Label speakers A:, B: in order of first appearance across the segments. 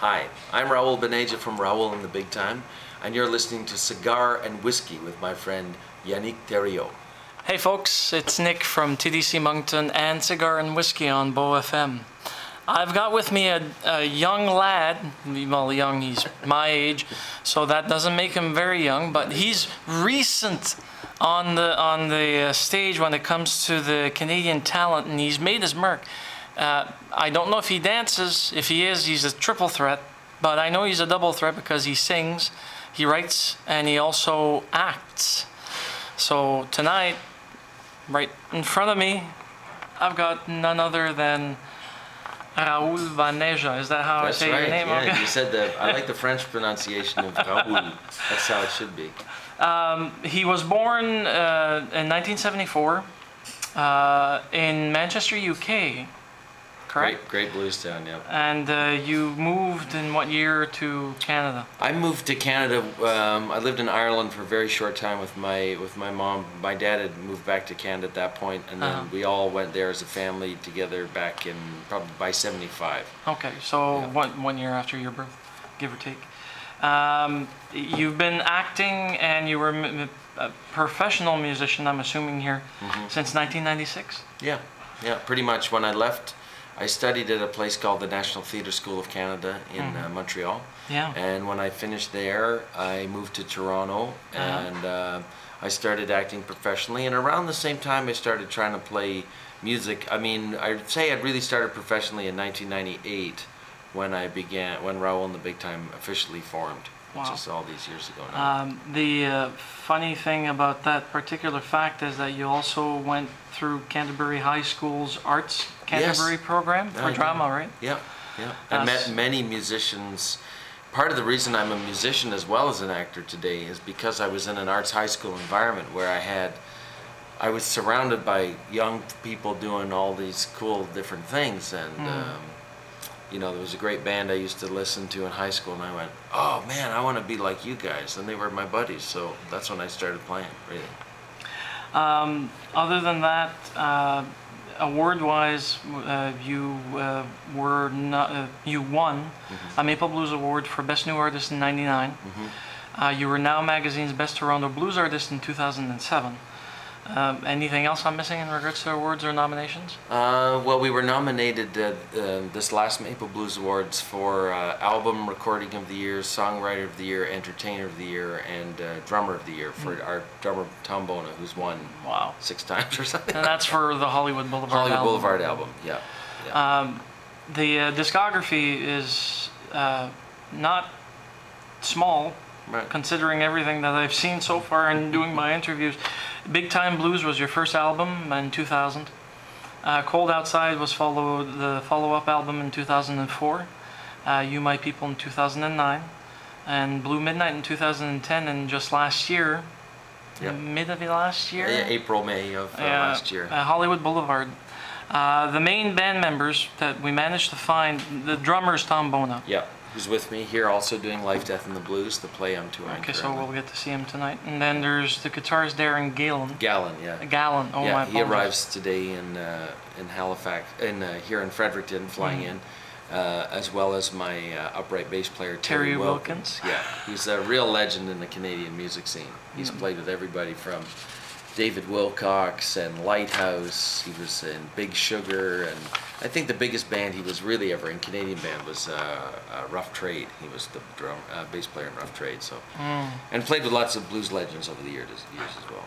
A: Hi, I'm Raoul Baneja from Raoul in the Big Time, and you're listening to Cigar and Whiskey with my friend Yannick Thériault.
B: Hey folks, it's Nick from TDC Moncton and Cigar and Whiskey on Beau FM. I've got with me a young lad, well young, he's my age, so that doesn't make him very young, but he's recent on the stage when it comes to the Canadian talent, and he's made his mark. I don't know if he dances. If he is, he's a triple threat, but I know he's a double threat because he sings, he writes, and he also acts. So tonight, right in front of me, I've got none other than Raoul Baneja. Is that how I say your name?
A: Yeah,
B: okay.
A: You said that. I like the French pronunciation of Raoul. That's how it should be.
B: He was born in 1974 in Manchester, UK. Correct?
A: Great blues town, yeah.
B: And you moved in what year to Canada?
A: I moved to Canada. I lived in Ireland for a very short time with my mom. My dad had moved back to Canada at that point, and then we all went there as a family together back in probably by '75.
B: Okay, so yeah. one year after your birth, give or take. You've been acting, and you were a professional musician, I'm assuming here, since 1996?
A: Yeah, pretty much. When I left, I studied at a place called the National Theatre School of Canada in Montreal.
B: Yeah.
A: And when I finished there, I moved to Toronto, and I started acting professionally. And around the same time, I started trying to play music. I mean, I'd say I'd really started professionally in 1998 when Raoul in the Big Time officially formed.
B: Wow.
A: Just all these years ago now.
B: The funny thing about that particular fact is that you also went through Canterbury High School's Arts Canterbury program for drama, right?
A: Yeah. I met many musicians. Part of the reason I'm a musician as well as an actor today is because I was in an arts high school environment where I was surrounded by young people doing all these cool different things, and you know, there was a great band I used to listen to in high school, and I went, oh man, I want to be like you guys, and they were my buddies, so that's when I started playing, really.
B: Other than that, award-wise, you won a Maple Blues Award for Best New Artist in '99. You were Now Magazine's Best Toronto Blues Artist in 2007. Anything else I'm missing in regards to awards or nominations?
A: Well, we were nominated this last Maple Blues Awards for Album Recording of the Year, Songwriter of the Year, Entertainer of the Year, and Drummer of the Year for our drummer Tom Bona, who's won 6 times or something.
B: And that's for the Hollywood Boulevard album.
A: Boulevard album, yeah.
B: The discography is not small, considering everything that I've seen so far in doing my interviews. Big Time Blues was your first album in 2000. Cold Outside was the follow-up album in 2004. You My People in 2009. And Blue Midnight in 2010, and just last year, mid of last year?
A: Yeah, April, May of last year.
B: Hollywood Boulevard. The main band members that we managed to find, the drummer is Tom Bona.
A: Yeah. Who's with me here also doing Life, Death, and the Blues, the play I'm touring.
B: Okay, so we'll get to see him tonight. And then there's the guitarist Darren Gallon.
A: Gallon, yeah.
B: Gallon, oh my
A: he arrives today in Halifax, here in Fredericton, flying in, as well as my upright bass player, Terry Wilkins. Yeah, he's a real legend in the Canadian music scene. He's played with everybody from David Wilcox and Lighthouse. He was in Big Sugar, and I think the biggest band he was really ever in, Canadian band, was Rough Trade. He was the bass player in Rough Trade, so and played with lots of blues legends over the years as well.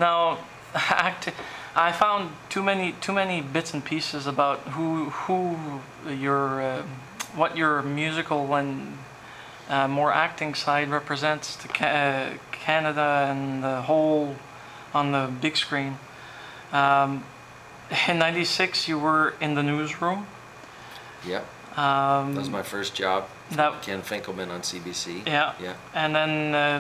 B: Now, I found too many bits and pieces about what your musical and more acting side represents to Canada and the whole on the big screen. In '96, you were in the newsroom.
A: Yep. That was my first job. Ken Finkelman on CBC.
B: Yeah. And then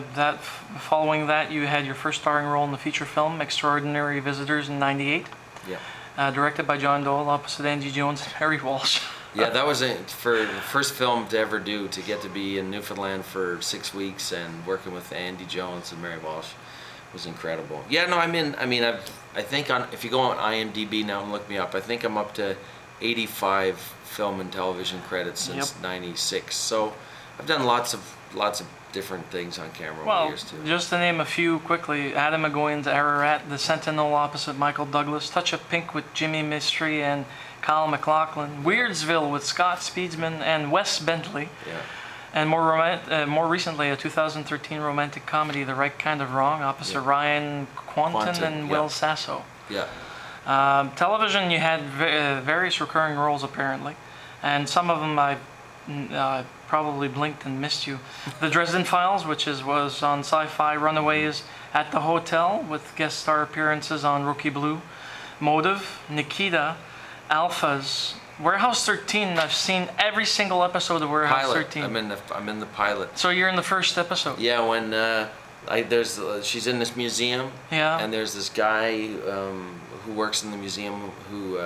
B: following that, you had your first starring role in the feature film Extraordinary Visitors in '98. Yeah. Directed by John Dole, opposite Andy Jones and Mary Walsh.
A: Yeah, that was for the first film to ever do, to get to be in Newfoundland for 6 weeks and working with Andy Jones and Mary Walsh was incredible. Yeah, no, I think if you go on IMDb now and look me up, I think I'm up to 85 film and television credits since '96. So I've done lots of different things on camera over the years too.
B: Just to name a few quickly: Adam McGowan's Ararat, The Sentinel opposite Michael Douglas, Touch of Pink with Jimmy Mistry and Kyle MacLachlan, Weirdsville with Scott Speedsman and Wes Bentley.
A: Yeah.
B: And more recently, a 2013 romantic comedy, The Right Kind of Wrong, opposite Ryan Quanten and Will Sasso.
A: Yeah.
B: Television, you had various recurring roles apparently, and some of them I probably blinked and missed you. The Dresden Files, which was on Sci-Fi, Runaways, At the Hotel, with guest star appearances on Rookie Blue, Motive, Nikita, Alphas, Warehouse 13. I've seen every single episode of Warehouse 13.
A: I'm in the pilot.
B: So you're in the first episode.
A: Yeah, when she's in this museum.
B: Yeah.
A: And there's this guy who works in the museum who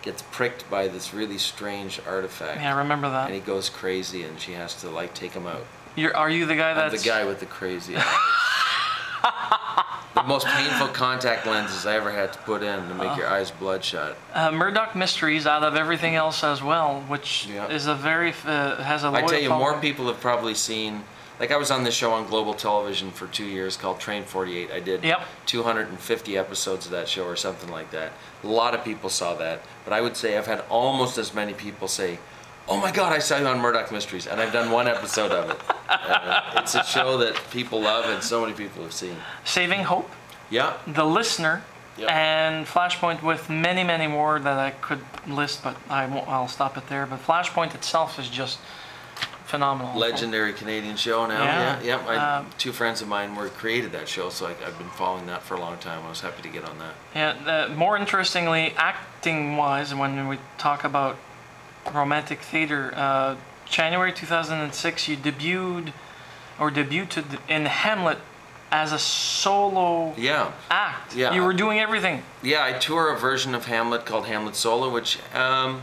A: gets pricked by this really strange artifact.
B: Yeah, I remember that.
A: And he goes crazy, and she has to like take him out.
B: Are you the guy that's...
A: I'm the guy with the crazy eyes. The most painful contact lenses I ever had to put in to make your eyes bloodshot.
B: Murdoch Mysteries, out of everything else as well, which is a very has a.
A: I tell you, more people have probably seen. Like I was on this show on Global Television for 2 years called Train 48. I did 250 episodes of that show or something like that. A lot of people saw that, but I would say I've had almost as many people say, "Oh my God, I saw you on Murdoch Mysteries," and I've done one episode of it. It's a show that people love and so many people have seen.
B: Saving Hope.
A: Yeah.
B: The Listener. Yep. And Flashpoint, with many, many more that I could list, but I'll stop it there. But Flashpoint itself is just phenomenal.
A: Legendary Canadian show now.
B: Yeah.
A: Two friends of mine created that show, so I've been following that for a long time. I was happy to get on that.
B: Yeah. More interestingly, acting-wise, when we talk about romantic theater, January 2006, you debuted in Hamlet as a solo act.
A: Yeah.
B: You were doing everything.
A: Yeah, I tour a version of Hamlet called Hamlet Solo, which I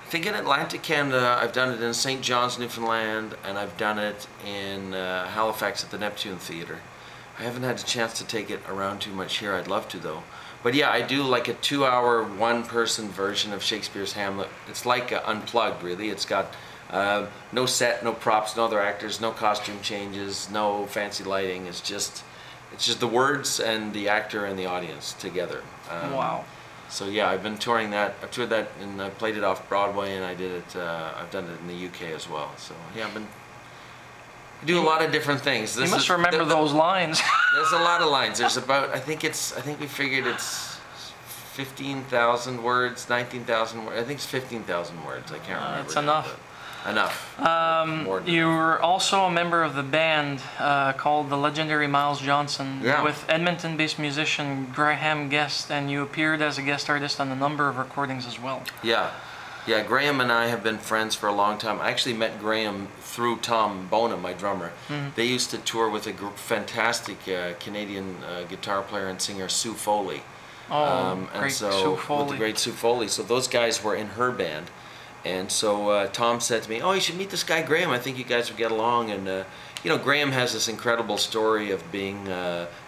A: think in Atlantic Canada, I've done it in St. John's, Newfoundland, and I've done it in Halifax at the Neptune Theatre. I haven't had a chance to take it around too much here. I'd love to though. But yeah, I do like a 2-hour, one-person version of Shakespeare's Hamlet. It's like unplugged, really. It's got no set, no props, no other actors, no costume changes, no fancy lighting. It's just the words and the actor and the audience together.
B: Wow.
A: So yeah, I've been touring that. I've toured that and I played it off Broadway, and I did it. I've done it in the UK as well. So yeah, I do a lot of different things.
B: You must remember those lines.
A: There's a lot of lines. There's about I think we figured it's 15,000 words, 19,000 words. I think it's 15,000 words. I can't remember.
B: That's enough.
A: Enough.
B: You were also a member of the band called the legendary Miles Johnson with Edmonton-based musician Graham Guest, and you appeared as a guest artist on a number of recordings as well.
A: Yeah. Yeah, Graham and I have been friends for a long time. I actually met Graham through Tom Bona, my drummer. They used to tour with a fantastic Canadian guitar player and singer, Sue Foley.
B: Sue Foley.
A: With the great Sue Foley. So those guys were in her band. And so Tom said to me, "Oh, you should meet this guy Graham. I think you guys would get along." And Graham has this incredible story of being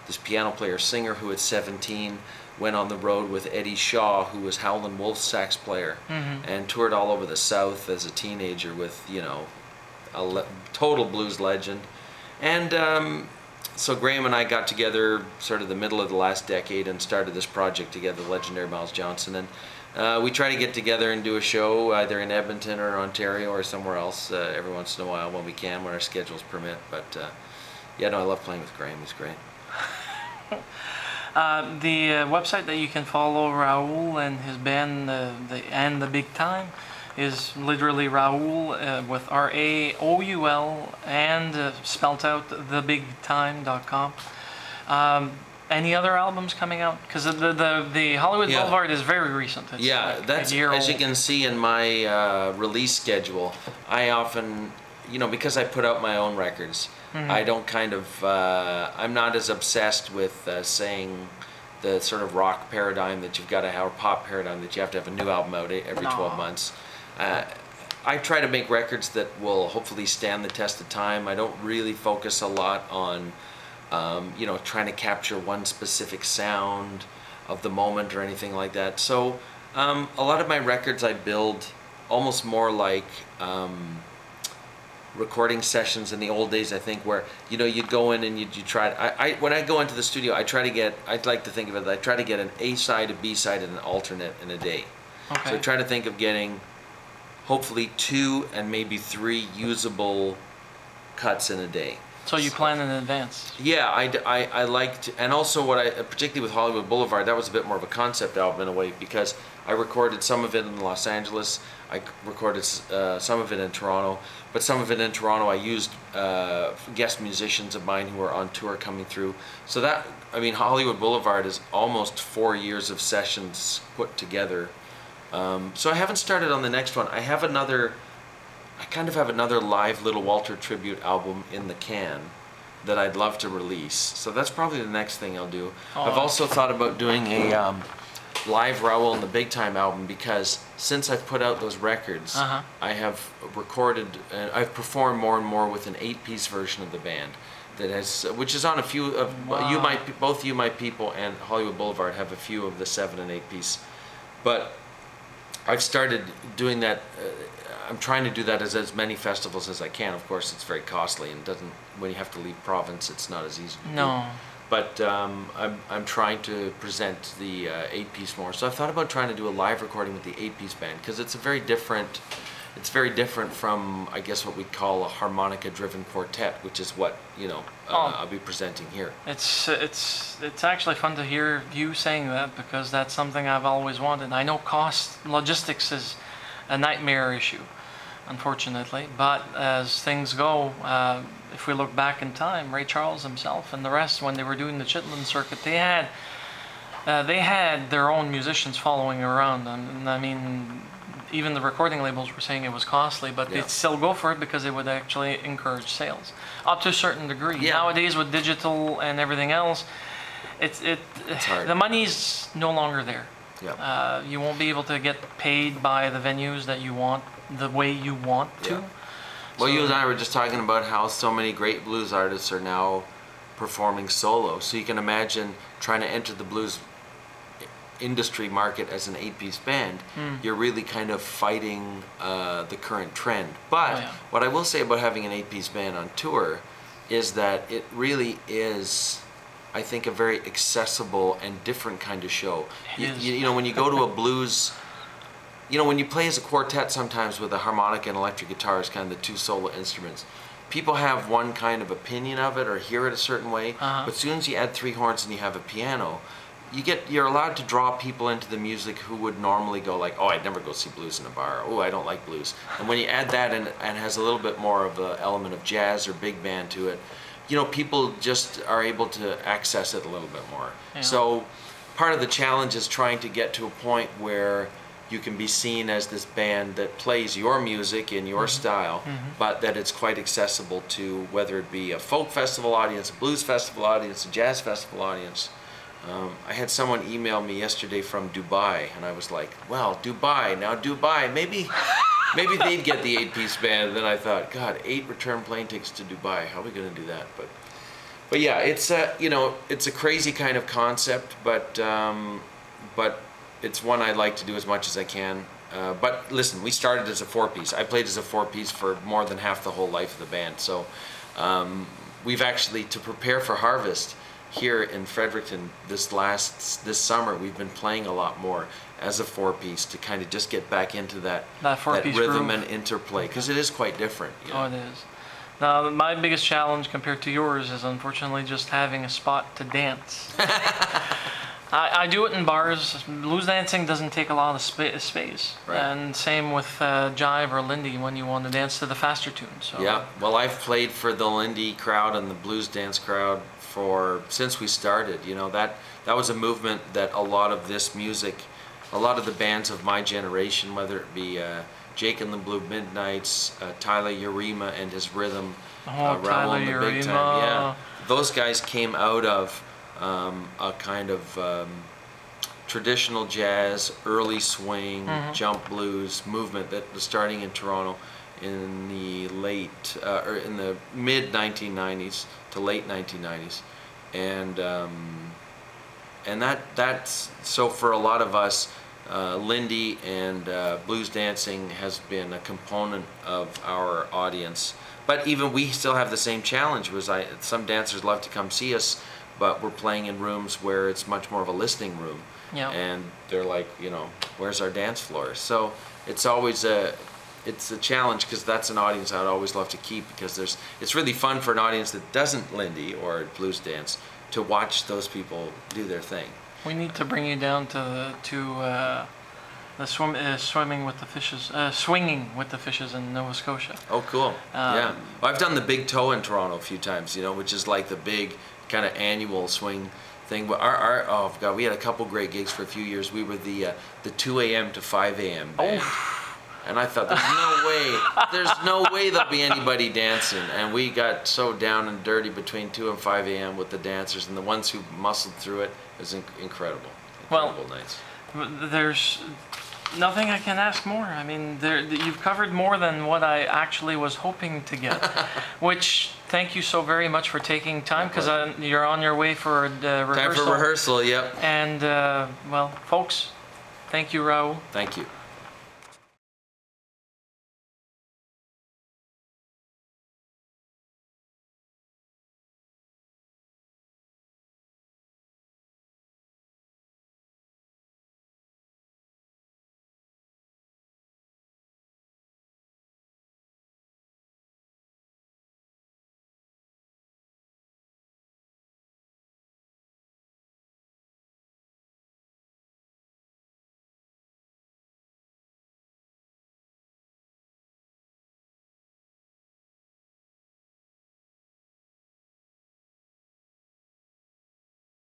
A: this piano player singer who at 17 went on the road with Eddie Shaw, who was Howlin' Wolf's sax player, and toured all over the South as a teenager with a total blues legend. And so Graham and I got together sort of the middle of the last decade and started this project together, Legendary Miles Johnson. And we try to get together and do a show either in Edmonton or Ontario or somewhere else every once in a while when we can, when our schedules permit. But I love playing with Graham. He's great.
B: The website that you can follow Raoul and his band, the Big Time, is literally Raoul with RAOUL and spelt out thebigtime.com. Any other albums coming out? Because the Hollywood Boulevard is very recent. It's
A: that's
B: a year
A: as
B: old.
A: You can see in my release schedule. I often, because I put out my own records, I don't I'm not as obsessed with saying the sort of rock paradigm that you've got to have, or pop paradigm that you have to have a new album out every 12 months. I try to make records that will hopefully stand the test of time. I don't really focus a lot on trying to capture one specific sound of the moment or anything like that. So A lot of my records I build almost more like recording sessions in the old days, I think, where you'd go in and you try. When I go into the studio, I'd like to think of it. I try to get an A side, a B side, and an alternate in a day.
B: Okay.
A: So I try to think of getting hopefully 2 and maybe 3 usable cuts in a day.
B: So you plan in advance?
A: Yeah, I like to, and also particularly with Hollywood Boulevard, that was a bit more of a concept album in a way, because I recorded some of it in Los Angeles, I recorded some of it in Toronto, but some of it in Toronto I used guest musicians of mine who were on tour coming through. So that, I mean, Hollywood Boulevard is almost 4 years of sessions put together. So I haven't started on the next one. I kind of have another live Little Walter tribute album in the can that I'd love to release. So that's probably the next thing I'll do. I've also thought about doing a live Raoul and the Big Time album, because since I've put out those records, I have recorded and I've performed more and more with an 8-piece version of the band that has, which is on a few of both You My People and Hollywood Boulevard have a few of the 7 and 8-piece, but I've started doing that. I'm trying to do that as many festivals as I can. Of course, it's very costly and when you have to leave province, it's not as easy to do. But I'm trying to present the 8-piece more. So I've thought about trying to do a live recording with the 8-piece band, because it's very different from, I guess, what we call a harmonica-driven quartet, which is what I'll be presenting here.
B: It's actually fun to hear you saying that, because that's something I've always wanted. I know logistics is a nightmare issue, unfortunately, but as things go, if we look back in time, Ray Charles himself and the rest, when they were doing the Chitlin circuit, they had their own musicians following around, and I mean, even the recording labels were saying it was costly, but they'd still go for it because it would actually encourage sales up to a certain degree. Nowadays, with digital and everything else, it's hard. The money's no longer there. You won't be able to get paid by the venues that you want the way you want to.
A: Well, you and I were just talking about how so many great blues artists are now performing solo. So you can imagine trying to enter the blues industry market as an 8-piece band. You're really kind of fighting the current trend. But what I will say about having an 8-piece band on tour is that it really is, I think, a very accessible and different kind of show. You know, when you go to a blues, when you play as a quartet sometimes with a harmonica and electric guitar as kind of the 2 solo instruments, people have one kind of opinion of it or hear it a certain way, but as soon as you add 3 horns and you have a piano, you're allowed to draw people into the music who would normally go like, oh, I'd never go see blues in a bar, oh, I don't like blues. And when you add that and has a little bit more of an element of jazz or big band to it, people just are able to access it a little bit more. So part of the challenge is trying to get to a point where you can be seen as this band that plays your music in your style, but that it's quite accessible to whether it be a folk festival audience, a blues festival audience, a jazz festival audience. I had someone email me yesterday from Dubai, and I was like, well, Dubai, maybe they'd get the 8-piece band. And then I thought, God, 8 return plane tickets to Dubai. How are we going to do that? But yeah, it's a crazy kind of concept, but it's one I like to do as much as I can. But listen, we started as a 4-piece. I played as a 4-piece for more than half the whole life of the band. So we've actually, to prepare for Harvest here in Fredericton this summer, we've been playing a lot more as a 4-piece to kind of just get back into that rhythm and interplay, because it is quite different.
B: Oh, it is. Now, my biggest challenge compared to yours is unfortunately just having a spot to dance. I do it in bars. Blues dancing doesn't take a lot of space. And same with jive or Lindy when you want to dance to the faster tunes. So.
A: Yeah, well, I've played for the Lindy crowd and the blues dance crowd since we started. That was a movement that a lot of this music, a lot of the bands of my generation, whether it be Jake and the Blue Midnights, Tyler Urema and his rhythm, Raoul and the Big Time, those guys came out of a kind of traditional jazz, early swing, jump blues movement that was starting in Toronto in the in the mid 1990s to late 1990s, and that's so for a lot of us, Lindy and blues dancing has been a component of our audience. But even we still have the same challenge. Some dancers love to come see us, but we're playing in rooms where it's much more of a listening room.
B: Yeah.
A: And they're like, you know, where's our dance floor? So it's always it's a challenge, because that's an audience I'd always love to keep, because it's really fun for an audience that doesn't Lindy or blues dance to watch those people do their thing.
B: We need to bring you down to the swimming with the fishes, swinging with the fishes in Nova Scotia.
A: Oh, cool. Yeah. Well, I've done the Big Toe in Toronto a few times, you know, which is like the big kind of annual swing thing. But oh God, we had a couple great gigs for a few years. We were the 2 a.m. to 5 a.m. band. Oh. And I thought, there's no way there'll be anybody dancing. And we got so down and dirty between 2 and 5 a.m. with the dancers, and the ones who muscled through it. It was incredible. Incredible nights.
B: There's nothing I can ask more. I mean, you've covered more than what I actually was hoping to get. Which, thank you so very much for taking time, because you're on your way for the rehearsal.
A: Time for rehearsal, yep.
B: And, well, folks, thank you, Raoul.
A: Thank you.